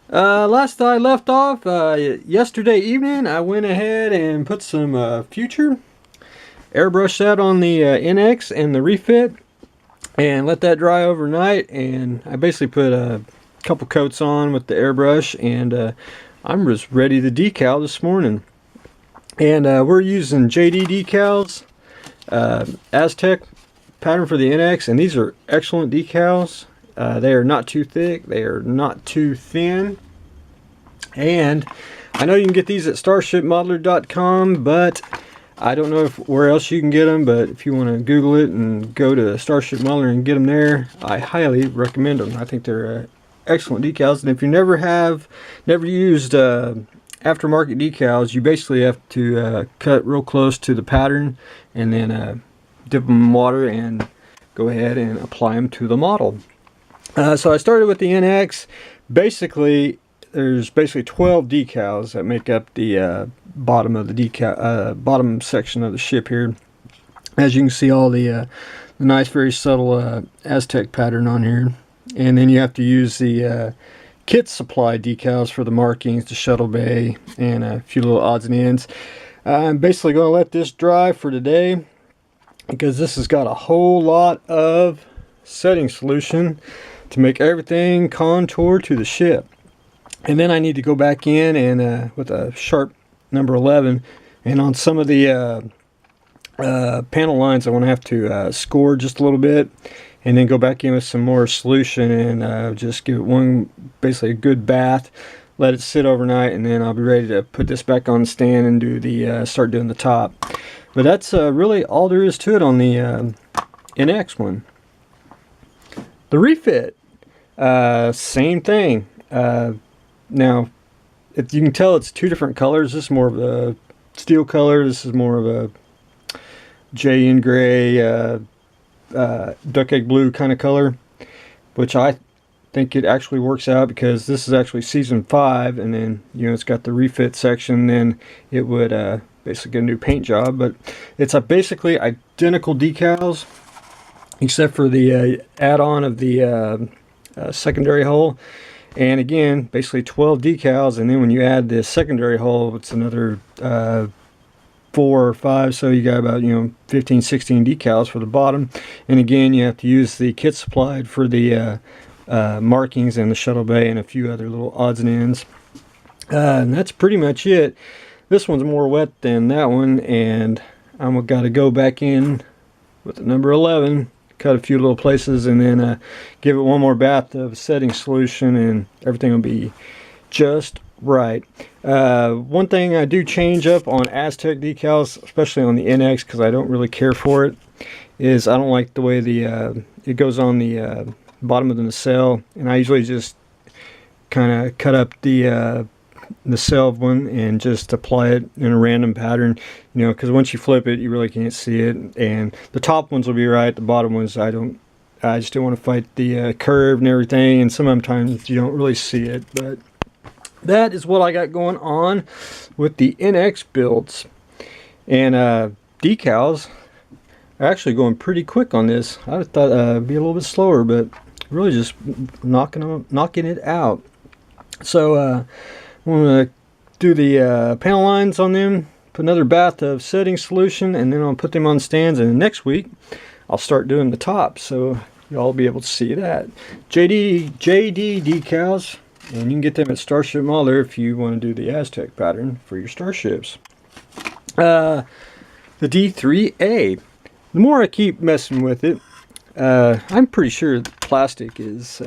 Last I left off, yesterday evening, I went ahead and put some future airbrush that on the NX and the refit and let that dry overnight. And I basically put a couple coats on with the airbrush, and I'm just ready to decal this morning. And we're using JD decals, Aztec pattern for the NX, and these are excellent decals. They are not too thick, they are not too thin, and I know you can get these at starshipmodeler.com, but I don't know where else you can get them. But if you want to Google it and go to Starship Modeler and get them there, I highly recommend them. I think they're excellent decals. And if you never used aftermarket decals, you basically have to cut real close to the pattern and then dip them in water and go ahead and apply them to the model. So I started with the NX. Basically, there's 12 decals that make up the bottom of the bottom section of the ship here. As you can see, all the nice, very subtle Aztec pattern on here. And then you have to use the kit supply decals for the markings, the shuttle bay, and a few little odds and ends. I'm basically going to let this dry for today, because this has got a whole lot of setting solution to make everything contour to the ship. And then I need to go back in and with a sharp number 11, and on some of the panel lines I want to have to score just a little bit, and then go back in with some more solution and just give it basically a good bath, let it sit overnight, and then I'll be ready to put this back on the stand and do the start doing the top. But that's really all there is to it on the NX one. The refit, same thing. Now, if you can tell, it's two different colors. This is more of a steel color. This is more of a jay and gray, duck egg blue kind of color, which I think it actually works out, because this is actually season 5, and then it's got the refit section. Then it would basically get a new paint job, but it's basically identical decals, except for the add-on of the secondary hull. And again, basically 12 decals, and then when you add the secondary hull, it's another 4 or 5, so you got about 15, 16 decals for the bottom. And again, you have to use the kit supplied for the markings and the shuttle bay and a few other little odds and ends. And that's pretty much it. This one's more wet than that one, and I'm got to go back in with the number 11, cut a few little places, and then give it one more bath of setting solution, and everything will be just right. One thing I do change up on Aztec decals, especially on the NX, because I don't really care for it, is I don't like the way it goes on the bottom of the nacelle, and I usually just kind of cut up the nacelle one and just apply it in a random pattern, because once you flip it, you really can't see it. And the top ones will be right, the bottom ones I just don't want to fight the curve and everything, and sometimes you don't really see it. But that is what I got going on with the NX builds. And decals are actually going pretty quick on this. I thought it'd be a little bit slower, but really just knocking it out. So I'm going to do the panel lines on them, put another bath of setting solution, and then I'll put them on stands, and next week I'll start doing the top, so you'll all be able to see that. JD decals, and you can get them at Starship Modeler if you want to do the Aztec pattern for your starships. The D.IIIa, the more I keep messing with it, I'm pretty sure the plastic is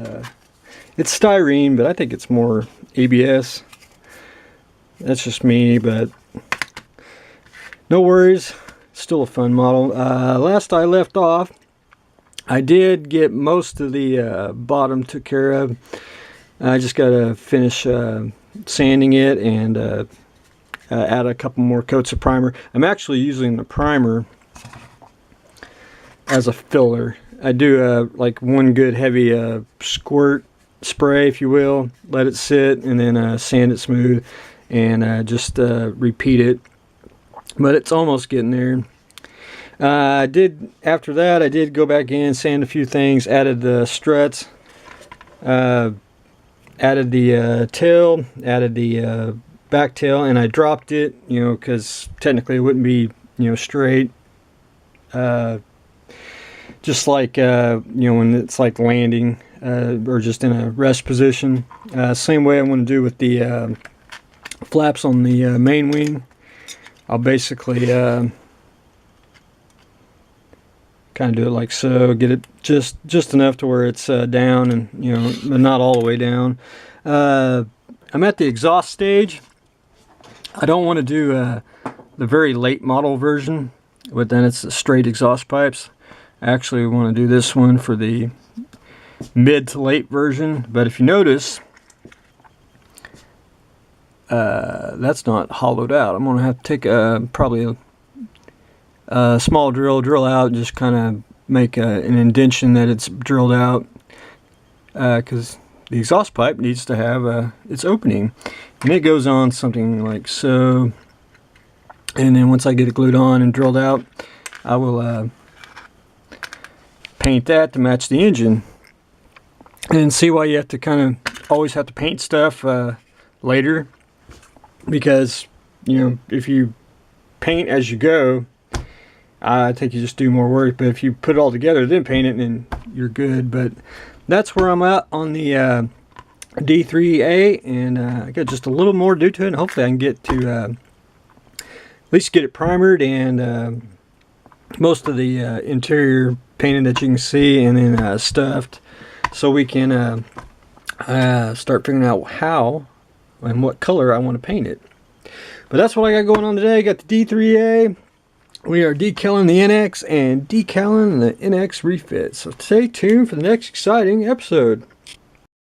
it's styrene, but I think it's more ABS. That's just me, but no worries. Still a fun model. Last I left off, I did get most of the bottom took care of. I just got to finish sanding it and add a couple more coats of primer. I'm actually using the primer as a filler. I do like one good heavy squirt spray, if you will, let it sit, and then sand it smooth, and just repeat it. But it's almost getting there. After that, I did go back in, sand a few things, added the struts. added the tail, added the back tail, and I dropped it, you know, because technically it wouldn't be, you know, straight. Just like, you know, when it's like landing or just in a rest position. Same way I'm going to do with the flaps on the main wing. I'll basically kind of do it like so, get it just enough to where it's down, and, you know, not all the way down. I'm at the exhaust stage. I don't want to do the very late model version, but then it's the straight exhaust pipes. I actually want to do this one for the mid to late version, but if you notice, that's not hollowed out. I'm going to have to take probably a small drill out, and just kind of make an indentation that it's drilled out, because the exhaust pipe needs to have its opening, and it goes on something like so. And then once I get it glued on and drilled out, I will paint that to match the engine. And see why you have to kind of always have to paint stuff later, because, you know, if you paint as you go, I think you just do more work. But if you put it all together then paint it, then you're good. But that's where I'm at on the D.IIIa, and I got just a little more to do to it, and hopefully I can get to at least get it primered and most of the interior painted that you can see, and then stuffed, so we can start figuring out how and what color I want to paint it. But that's what I got going on today. I got the D.IIIa. We are decaling the NX and decaling the NX refit. So stay tuned for the next exciting episode.